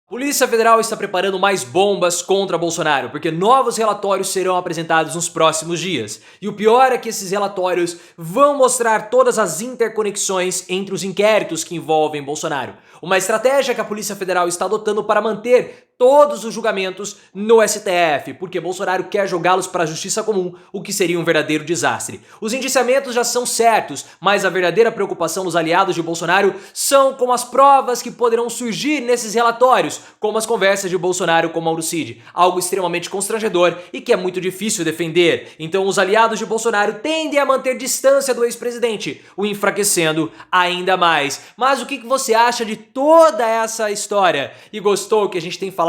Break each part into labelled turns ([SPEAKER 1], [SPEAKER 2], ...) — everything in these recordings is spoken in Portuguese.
[SPEAKER 1] Polícia Federal está preparando mais bombas contra Bolsonaro, porque novos relatórios serão apresentados nos próximos dias. E o pior é que esses relatórios vão mostrar todas as interconexões entre os inquéritos que envolvem Bolsonaro. Uma estratégia que a Polícia Federal está adotando para manter todos os julgamentos no STF, porque Bolsonaro quer jogá-los para a justiça comum, o que seria um verdadeiro desastre. Os indiciamentos já são certos, mas a verdadeira preocupação dos aliados de Bolsonaro são com as provas que poderão surgir nesses relatórios, como as conversas de Bolsonaro com Mauro Cid, algo extremamente constrangedor e que é muito difícil defender. Então os aliados de Bolsonaro tendem a manter distância do ex-presidente, o enfraquecendo ainda mais. Mas o que você acha de toda essa história? E gostou que a gente tem falado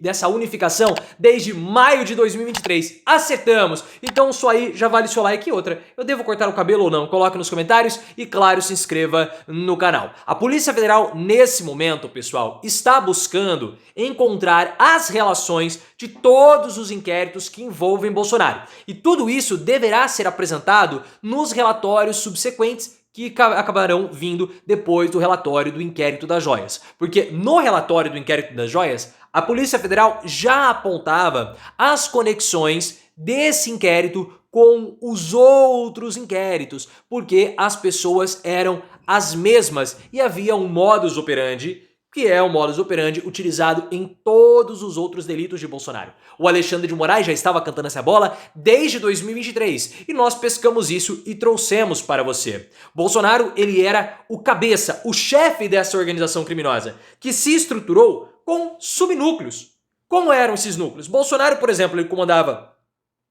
[SPEAKER 1] dessa unificação desde maio de 2023? Acertamos! Então só aí já vale seu like. E outra, eu devo cortar o cabelo ou não? Coloque nos comentários e claro, se inscreva no canal. A Polícia Federal nesse momento, pessoal, está buscando encontrar as relações de todos os inquéritos que envolvem Bolsonaro. E tudo isso deverá ser apresentado nos relatórios subsequentes que acabarão vindo depois do relatório do inquérito das joias. Porque no relatório do inquérito das joias, a Polícia Federal já apontava as conexões desse inquérito com os outros inquéritos, porque as pessoas eram as mesmas e havia um modus operandi, que é o modus operandi utilizado em todos os outros delitos de Bolsonaro. O Alexandre de Moraes já estava cantando essa bola desde 2023 e nós pescamos isso e trouxemos para você. Bolsonaro, ele era o cabeça, o chefe dessa organização criminosa, que se estruturou com subnúcleos. Como eram esses núcleos? Bolsonaro, por exemplo, ele comandava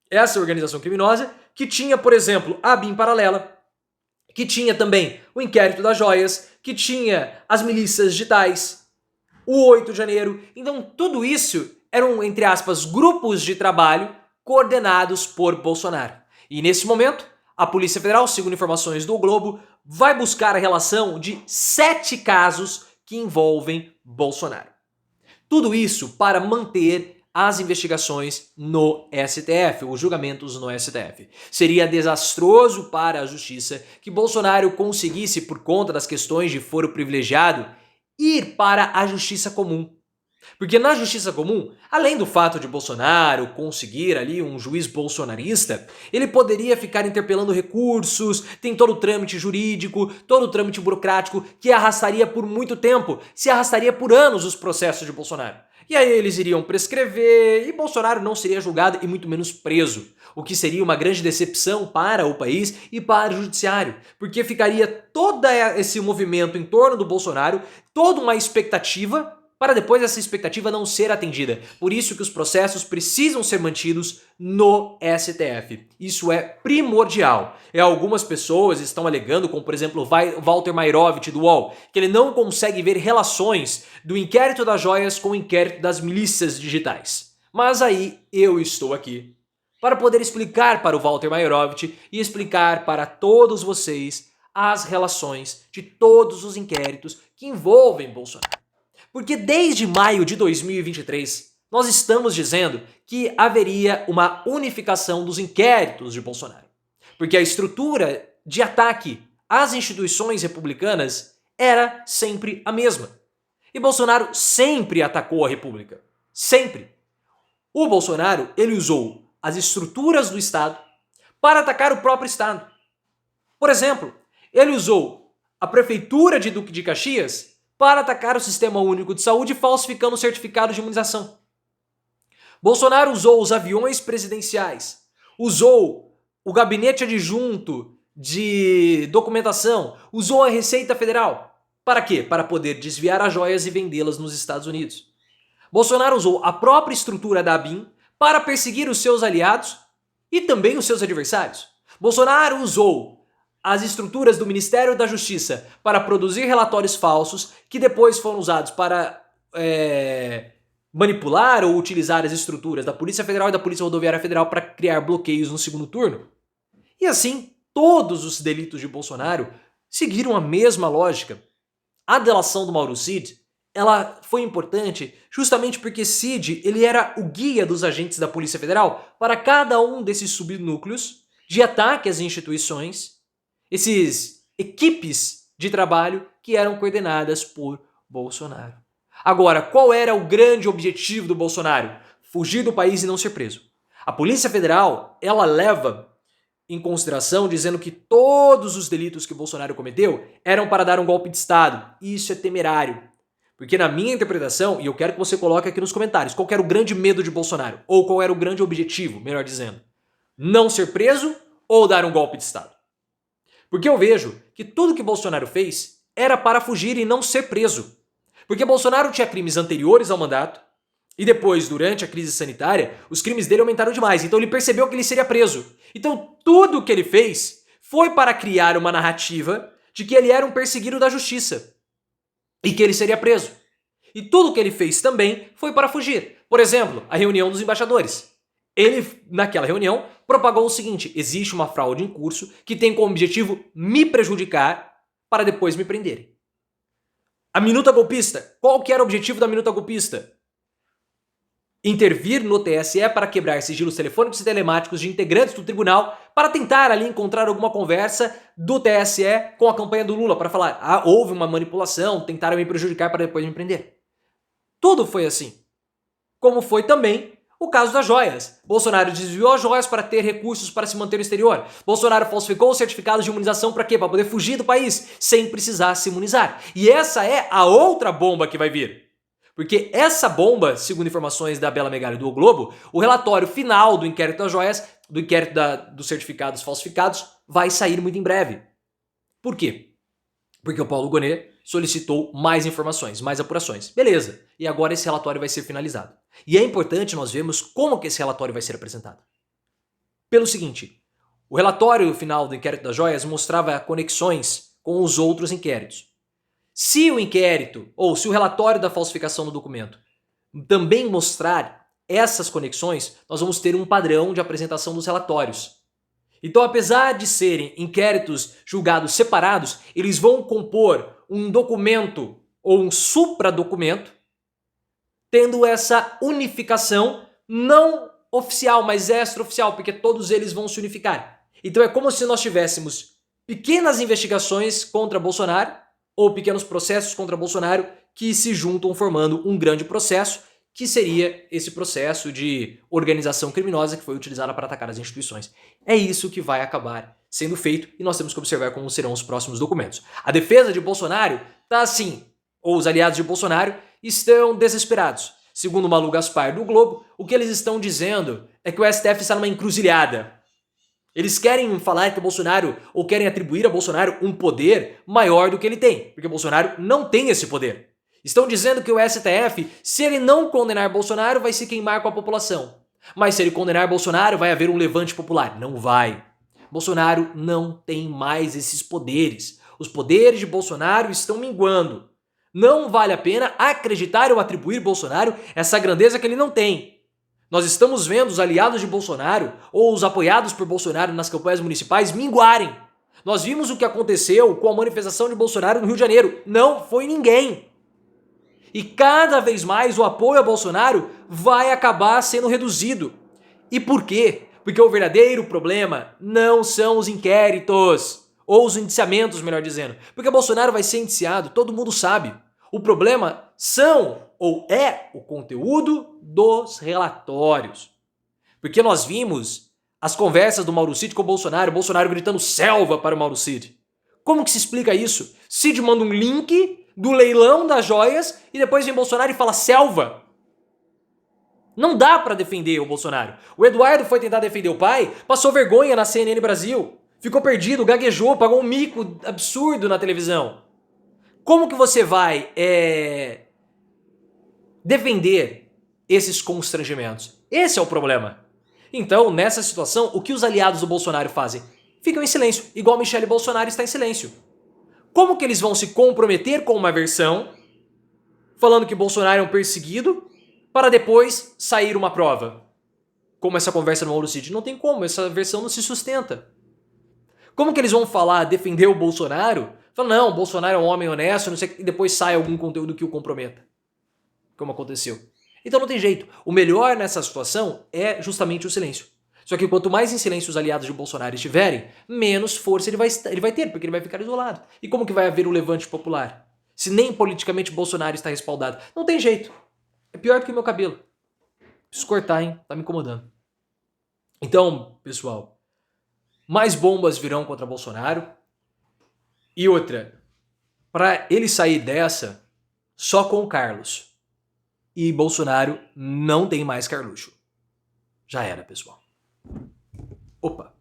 [SPEAKER 1] essa organização criminosa que tinha, por exemplo, a BIM paralela, que tinha também o inquérito das joias, que tinha as milícias digitais, o 8 de janeiro. Então tudo isso eram, entre aspas, grupos de trabalho coordenados por Bolsonaro. E nesse momento, a Polícia Federal, segundo informações do O Globo, vai buscar a relação de 7 casos que envolvem Bolsonaro. Tudo isso para manter as investigações no STF, os julgamentos no STF. Seria desastroso para a justiça que Bolsonaro conseguisse, por conta das questões de foro privilegiado, ir para a justiça comum. Porque na justiça comum, além do fato de Bolsonaro conseguir ali um juiz bolsonarista, ele poderia ficar interpelando recursos, tem todo o trâmite jurídico, todo o trâmite burocrático que arrastaria por muito tempo, se arrastaria por anos os processos de Bolsonaro. E aí eles iriam prescrever e Bolsonaro não seria julgado e muito menos preso, o que seria uma grande decepção para o país e para o judiciário, porque ficaria todo esse movimento em torno do Bolsonaro, toda uma expectativa para depois essa expectativa não ser atendida. Por isso que os processos precisam ser mantidos no STF. Isso é primordial. E algumas pessoas estão alegando, como por exemplo Walter Mairovich do UOL, que ele não consegue ver relações do inquérito das joias com o inquérito das milícias digitais. Mas aí eu estou aqui para poder explicar para o Walter Mairovich e explicar para todos vocês as relações de todos os inquéritos que envolvem Bolsonaro. Porque desde maio de 2023, nós estamos dizendo que haveria uma unificação dos inquéritos de Bolsonaro. Porque a estrutura de ataque às instituições republicanas era sempre a mesma. E Bolsonaro sempre atacou a República. Sempre. O Bolsonaro, ele usou as estruturas do Estado para atacar o próprio Estado. Por exemplo, ele usou a prefeitura de Duque de Caxias para atacar o Sistema Único de Saúde falsificando o certificado de imunização. Bolsonaro usou os aviões presidenciais, usou o gabinete adjunto de documentação, usou a Receita Federal. Para quê? Para poder desviar as joias e vendê-las nos Estados Unidos. Bolsonaro usou a própria estrutura da ABIN para perseguir os seus aliados e também os seus adversários. Bolsonaro usou as estruturas do Ministério da Justiça para produzir relatórios falsos que depois foram usados para manipular ou utilizar as estruturas da Polícia Federal e da Polícia Rodoviária Federal para criar bloqueios no segundo turno. E assim, todos os delitos de Bolsonaro seguiram a mesma lógica. A delação do Mauro Cid, ela foi importante justamente porque Cid, ele era o guia dos agentes da Polícia Federal para cada um desses subnúcleos de ataque às instituições, esses equipes de trabalho que eram coordenadas por Bolsonaro. Agora, qual era o grande objetivo do Bolsonaro? Fugir do país e não ser preso. A Polícia Federal, ela leva em consideração dizendo que todos os delitos que o Bolsonaro cometeu eram para dar um golpe de Estado. Isso é temerário. Porque na minha interpretação, e eu quero que você coloque aqui nos comentários, qual era o grande medo de Bolsonaro? Ou qual era o grande objetivo, melhor dizendo? Não ser preso ou dar um golpe de Estado? Porque eu vejo que tudo que Bolsonaro fez era para fugir e não ser preso. Porque Bolsonaro tinha crimes anteriores ao mandato, e depois, durante a crise sanitária, os crimes dele aumentaram demais. Então ele percebeu que ele seria preso. Então tudo que ele fez foi para criar uma narrativa de que ele era um perseguido da justiça e que ele seria preso. E tudo que ele fez também foi para fugir. Por exemplo, a reunião dos embaixadores. Ele, naquela reunião, propagou o seguinte: existe uma fraude em curso que tem como objetivo me prejudicar para depois me prenderem. A minuta golpista. Qual que era o objetivo da minuta golpista? Intervir no TSE para quebrar sigilos telefônicos e telemáticos de integrantes do tribunal para tentar ali encontrar alguma conversa do TSE com a campanha do Lula para falar, houve uma manipulação, tentaram me prejudicar para depois me prender. Tudo foi assim. Como foi também o caso das joias. Bolsonaro desviou as joias para ter recursos para se manter no exterior. Bolsonaro falsificou os certificados de imunização para quê? Para poder fugir do país sem precisar se imunizar. E essa é a outra bomba que vai vir. Porque essa bomba, segundo informações da Bela Megali do O Globo, o relatório final do inquérito das joias, do inquérito dos certificados falsificados, vai sair muito em breve. Por quê? Porque o Paulo Gonet solicitou mais informações, mais apurações. Beleza. E agora esse relatório vai ser finalizado. E é importante nós vermos como que esse relatório vai ser apresentado. Pelo seguinte, o relatório final do inquérito das joias mostrava conexões com os outros inquéritos. Se o inquérito, ou se o relatório da falsificação do documento também mostrar essas conexões, nós vamos ter um padrão de apresentação dos relatórios. Então, apesar de serem inquéritos julgados separados, eles vão compor um documento ou um supradocumento, tendo essa unificação não oficial, mas extraoficial, porque todos eles vão se unificar. Então é como se nós tivéssemos pequenas investigações contra Bolsonaro, ou pequenos processos contra Bolsonaro que se juntam formando um grande processo, que seria esse processo de organização criminosa que foi utilizada para atacar as instituições. É isso que vai acabar sendo feito e nós temos que observar como serão os próximos documentos. A defesa de Bolsonaro está assim, ou os aliados de Bolsonaro estão desesperados. Segundo o Malu Gaspar do Globo, o que eles estão dizendo é que o STF está numa encruzilhada. Eles querem falar que o Bolsonaro, ou querem atribuir a Bolsonaro um poder maior do que ele tem, porque Bolsonaro não tem esse poder. Estão dizendo que o STF, se ele não condenar Bolsonaro, vai se queimar com a população. Mas se ele condenar Bolsonaro, vai haver um levante popular. Não vai. Bolsonaro não tem mais esses poderes. Os poderes de Bolsonaro estão minguando. Não vale a pena acreditar ou atribuir Bolsonaro essa grandeza que ele não tem. Nós estamos vendo os aliados de Bolsonaro ou os apoiados por Bolsonaro nas campanhas municipais minguarem. Nós vimos o que aconteceu com a manifestação de Bolsonaro no Rio de Janeiro. Não foi ninguém. E cada vez mais o apoio a Bolsonaro vai acabar sendo reduzido. E por quê? Porque o verdadeiro problema não são os inquéritos, ou os indiciamentos, melhor dizendo. Porque Bolsonaro vai ser indiciado, todo mundo sabe. O problema são, ou é, o conteúdo dos relatórios. Porque nós vimos as conversas do Mauro Cid com o Bolsonaro gritando selva para o Mauro Cid. Como que se explica isso? Cid manda um link do leilão das joias e depois vem Bolsonaro e fala selva. Não dá para defender o Bolsonaro. O Eduardo foi tentar defender o pai, passou vergonha na CNN Brasil, ficou perdido, gaguejou, pagou um mico absurdo na televisão. Como que você vai defender esses constrangimentos? Esse é o problema. Então, nessa situação, o que os aliados do Bolsonaro fazem? Ficam em silêncio, igual Michele Bolsonaro está em silêncio. Como que eles vão se comprometer com uma versão, falando que Bolsonaro é um perseguido, para depois sair uma prova? Como essa conversa no Mauro Cid. Não tem como, essa versão não se sustenta. Como que eles vão falar, defender o Bolsonaro? Falam, não, o Bolsonaro é um homem honesto, não sei, e depois sai algum conteúdo que o comprometa. Como aconteceu. Então não tem jeito. O melhor nessa situação é justamente o silêncio. Só que quanto mais em silêncio os aliados de Bolsonaro estiverem, menos força ele vai ter, porque ele vai ficar isolado. E como que vai haver o levante popular? se nem politicamente Bolsonaro está respaldado? Não tem jeito. É pior do que o meu cabelo. Preciso cortar, hein? Tá me incomodando. Então, pessoal, mais bombas virão contra Bolsonaro. E outra, para ele sair dessa, só com o Carlos. E Bolsonaro não tem mais Carluxo. Já era, pessoal. Opa!